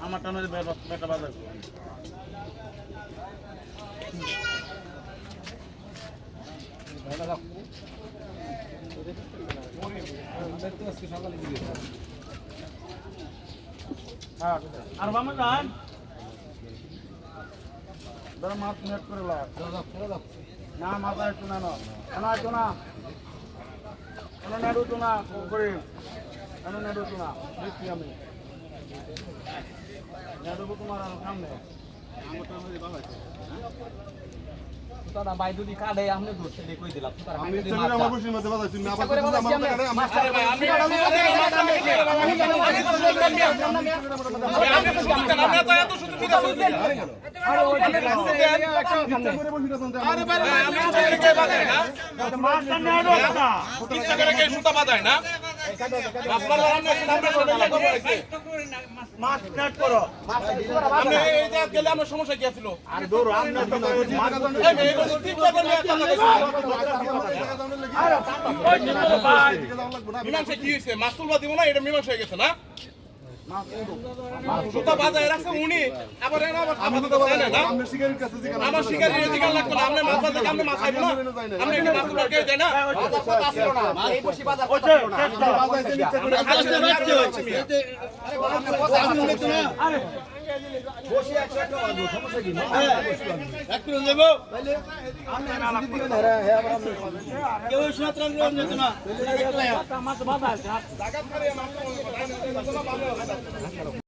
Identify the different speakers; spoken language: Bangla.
Speaker 1: আমার টানে বেটা বাজার আর বামে যান মাছ নেট করে না মাথা একটু না একটু না নেড়ু না করে নেড়ু না দেখছি আমি নেড়ু তোমার আর সামনে
Speaker 2: দাদা ভাই যদি কাটে আপনি ধরতে কই দিলাম
Speaker 3: আমি ইচ্ছা করে আমার বসির মধ্যে বাজাইছি না আবার যদি আমার কাটে আমার
Speaker 2: আরে ভাই আমি তো এত শুধু ঠিক আছে আরে ওই আরে ভাই আমি কে বাজাই না
Speaker 1: মাছটা নেড়ু না
Speaker 2: ইচ্ছা করে কে সুতা বাজায় না আপনার আমরা
Speaker 1: মাছ নেট করো
Speaker 2: আপনি এই যে গেলে আমরা সমস্যা কি ছিল
Speaker 1: আর দৌড় আমরা তো
Speaker 2: মীমাংসা কি হয়েছে মাছ তুলবা দিব না এটা মীমাংসা হয়ে গেছে না সুতা বাজায় রাখছে উনি আবার
Speaker 3: আমি তো বাজাই না আমরা শিকারের কাছে জিজ্ঞাসা
Speaker 2: আমার শিকারি জিগাল লাগতো না আপনি মাছ বাজাতে আপনি মাছ খাইবো না আপনি এটা মাছ তুলবার কেউ দেয় না কথা ছিল না এই বসি বাজার কথা ছিল না
Speaker 3: বাজাইছেন ইচ্ছা করে
Speaker 1: আরে
Speaker 2: বসি একটু সমস্যা কি না
Speaker 1: একটু দেব কেউ সুতরাং না মাছ বাঁধা আছে